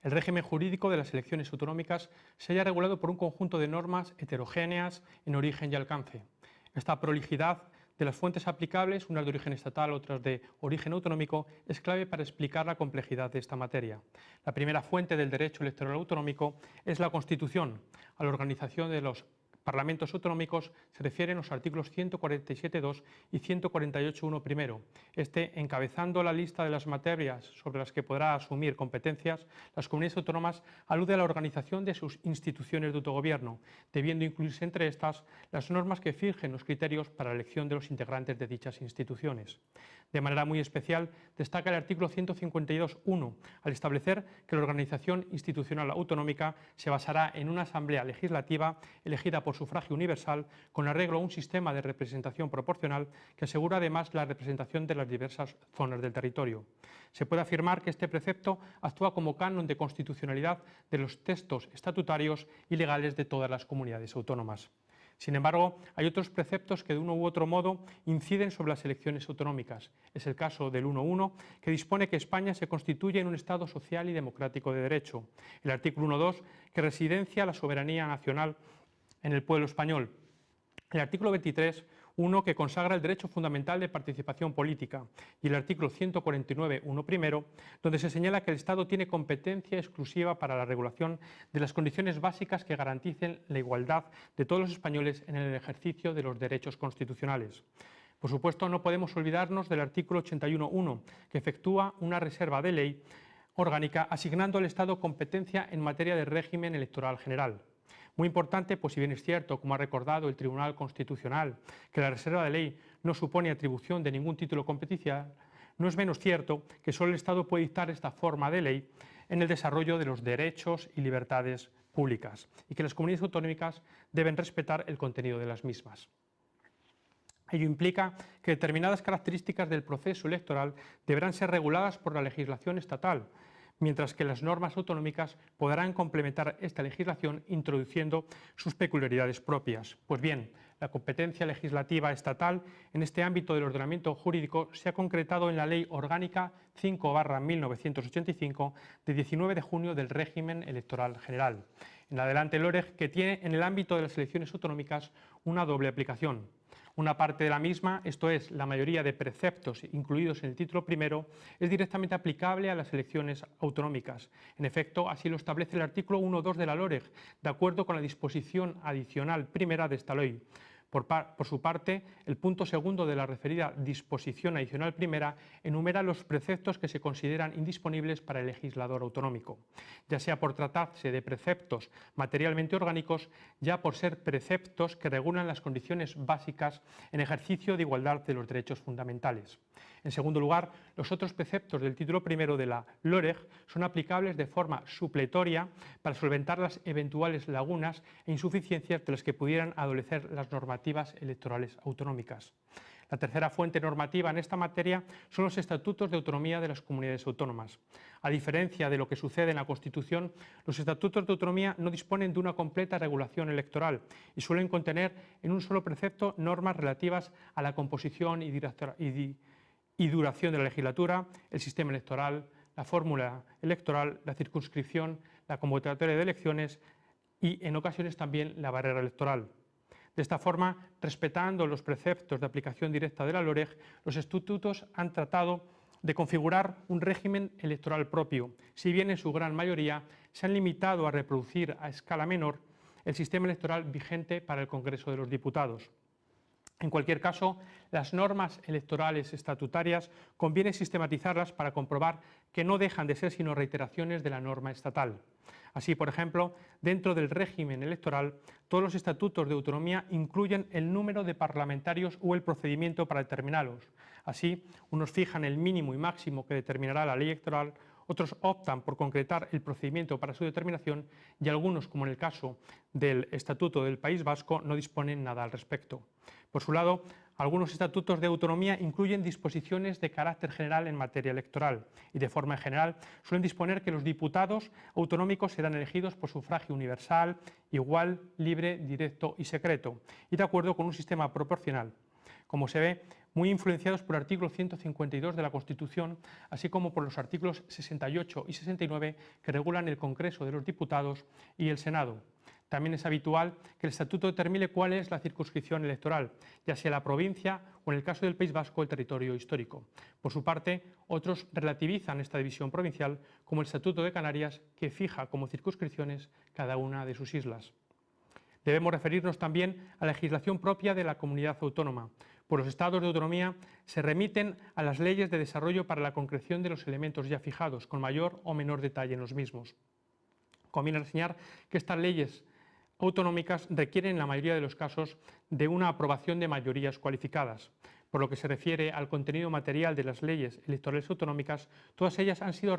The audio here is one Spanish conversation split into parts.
el régimen jurídico de las elecciones autonómicas se haya regulado por un conjunto de normas heterogéneas en origen y alcance. Esta prolijidad de las fuentes aplicables, unas de origen estatal, otras de origen autonómico, es clave para explicar la complejidad de esta materia. La primera fuente del derecho electoral autonómico es la Constitución. A la organización de los parlamentos autonómicos se refieren los artículos 147.2 y 148.1 primero. Este, encabezando la lista de las materias sobre las que podrá asumir competencias, las comunidades autónomas alude a la organización de sus instituciones de autogobierno, debiendo incluirse entre estas las normas que fijen los criterios para la elección de los integrantes de dichas instituciones. De manera muy especial, destaca el artículo 152.1, al establecer que la organización institucional autonómica se basará en una asamblea legislativa elegida por sufragio universal con arreglo a un sistema de representación proporcional que asegura además la representación de las diversas zonas del territorio. Se puede afirmar que este precepto actúa como canon de constitucionalidad de los textos estatutarios y legales de todas las comunidades autónomas. Sin embargo, hay otros preceptos que de uno u otro modo inciden sobre las elecciones autonómicas. Es el caso del 1.1, que dispone que España se constituye en un Estado social y democrático de derecho. El artículo 1.2, que residencia la soberanía nacional en el pueblo español. El artículo 23.1, que consagra el derecho fundamental de participación política, y el artículo 149.1 primero, donde se señala que el Estado tiene competencia exclusiva para la regulación de las condiciones básicas que garanticen la igualdad de todos los españoles en el ejercicio de los derechos constitucionales. Por supuesto, no podemos olvidarnos del artículo 81.1, que efectúa una reserva de ley orgánica asignando al Estado competencia en materia de régimen electoral general. Muy importante, pues si bien es cierto, como ha recordado el Tribunal Constitucional, que la reserva de ley no supone atribución de ningún título competencial, no es menos cierto que solo el Estado puede dictar esta forma de ley en el desarrollo de los derechos y libertades públicas y que las comunidades autonómicas deben respetar el contenido de las mismas. Ello implica que determinadas características del proceso electoral deberán ser reguladas por la legislación estatal, mientras que las normas autonómicas podrán complementar esta legislación introduciendo sus peculiaridades propias. Pues bien, la competencia legislativa estatal en este ámbito del ordenamiento jurídico se ha concretado en la Ley Orgánica 5/1985 de 19 de junio del régimen electoral general. En adelante, LOREG, que tiene en el ámbito de las elecciones autonómicas una doble aplicación. Una parte de la misma, esto es, la mayoría de preceptos incluidos en el título primero, es directamente aplicable a las elecciones autonómicas. En efecto, así lo establece el artículo 1.2 de la LOREG, de acuerdo con la disposición adicional primera de esta ley. Por su parte, el punto segundo de la referida disposición adicional primera enumera los preceptos que se consideran indisponibles para el legislador autonómico, ya sea por tratarse de preceptos materialmente orgánicos, ya por ser preceptos que regulan las condiciones básicas en ejercicio de igualdad de los derechos fundamentales. En segundo lugar, los otros preceptos del título primero de la LOREG son aplicables de forma supletoria para solventar las eventuales lagunas e insuficiencias de las que pudieran adolecer las normativas electorales autonómicas. La tercera fuente normativa en esta materia son los estatutos de autonomía de las comunidades autónomas. A diferencia de lo que sucede en la Constitución, los estatutos de autonomía no disponen de una completa regulación electoral y suelen contener en un solo precepto normas relativas a la composición y duración de la legislatura, el sistema electoral, la fórmula electoral, la circunscripción, la convocatoria de elecciones y, en ocasiones, también la barrera electoral. De esta forma, respetando los preceptos de aplicación directa de la LOREG, los estatutos han tratado de configurar un régimen electoral propio, si bien en su gran mayoría se han limitado a reproducir a escala menor el sistema electoral vigente para el Congreso de los Diputados. En cualquier caso, las normas electorales estatutarias conviene sistematizarlas para comprobar que no dejan de ser sino reiteraciones de la norma estatal. Así, por ejemplo, dentro del régimen electoral, todos los estatutos de autonomía incluyen el número de parlamentarios o el procedimiento para determinarlos. Así, unos fijan el mínimo y máximo que determinará la ley electoral, otros optan por concretar el procedimiento para su determinación y algunos, como en el caso del Estatuto del País Vasco, no disponen nada al respecto. Por su lado, algunos estatutos de autonomía incluyen disposiciones de carácter general en materia electoral y, de forma general, suelen disponer que los diputados autonómicos serán elegidos por sufragio universal, igual, libre, directo y secreto, y de acuerdo con un sistema proporcional. como se ve, muy influenciados por el artículo 152 de la Constitución, así como por los artículos 68 y 69 que regulan el Congreso de los Diputados y el Senado. También es habitual que el Estatuto determine cuál es la circunscripción electoral, ya sea la provincia o, en el caso del País Vasco, el territorio histórico. Por su parte, otros relativizan esta división provincial, como el Estatuto de Canarias, que fija como circunscripciones cada una de sus islas. Debemos referirnos también a la legislación propia de la comunidad autónoma. Por los estados de autonomía se remiten a las leyes de desarrollo para la concreción de los elementos ya fijados, con mayor o menor detalle en los mismos. Conviene reseñar que estas leyes autonómicas requieren en la mayoría de los casos de una aprobación de mayorías cualificadas. Por lo que se refiere al contenido material de las leyes electorales autonómicas, todas ellas han sido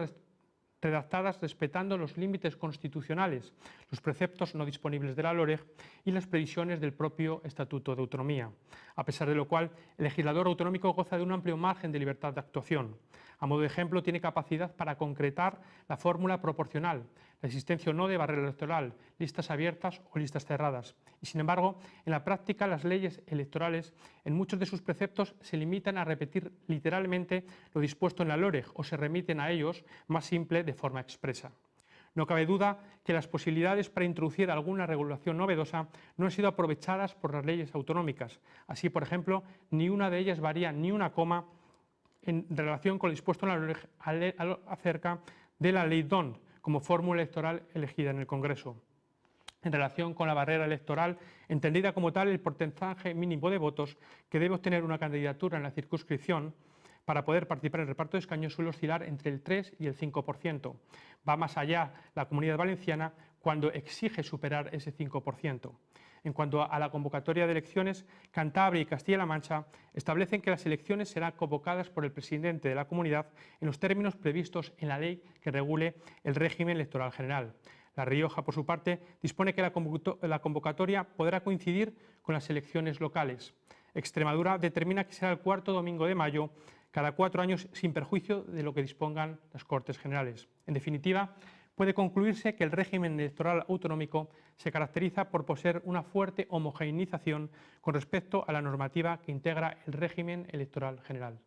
redactadas respetando los límites constitucionales, los preceptos no disponibles de la LOREG y las previsiones del propio Estatuto de Autonomía, a pesar de lo cual el legislador autonómico goza de un amplio margen de libertad de actuación. A modo de ejemplo, tiene capacidad para concretar la fórmula proporcional, la existencia o no de barrera electoral, listas abiertas o listas cerradas. Y sin embargo, en la práctica las leyes electorales en muchos de sus preceptos se limitan a repetir literalmente lo dispuesto en la LOREG o se remiten a ellos más simple de forma expresa. No cabe duda que las posibilidades para introducir alguna regulación novedosa no han sido aprovechadas por las leyes autonómicas. Así, por ejemplo, ni una de ellas varía ni una coma en relación con lo dispuesto en la LOREG acerca de la ley DONT como fórmula electoral elegida en el Congreso. En relación con la barrera electoral, entendida como tal el porcentaje mínimo de votos que debe obtener una candidatura en la circunscripción para poder participar en el reparto de escaños, suele oscilar entre el 3 y el 5%. Va más allá la Comunidad Valenciana cuando exige superar ese 5%. En cuanto a la convocatoria de elecciones, Cantabria y Castilla-La Mancha establecen que las elecciones serán convocadas por el presidente de la comunidad en los términos previstos en la ley que regule el régimen electoral general. La Rioja, por su parte, dispone que la convocatoria podrá coincidir con las elecciones locales. Extremadura determina que será el cuarto domingo de mayo cada 4 años sin perjuicio de lo que dispongan las Cortes Generales. En definitiva, puede concluirse que el régimen electoral autonómico se caracteriza por poseer una fuerte homogeneización con respecto a la normativa que integra el régimen electoral general.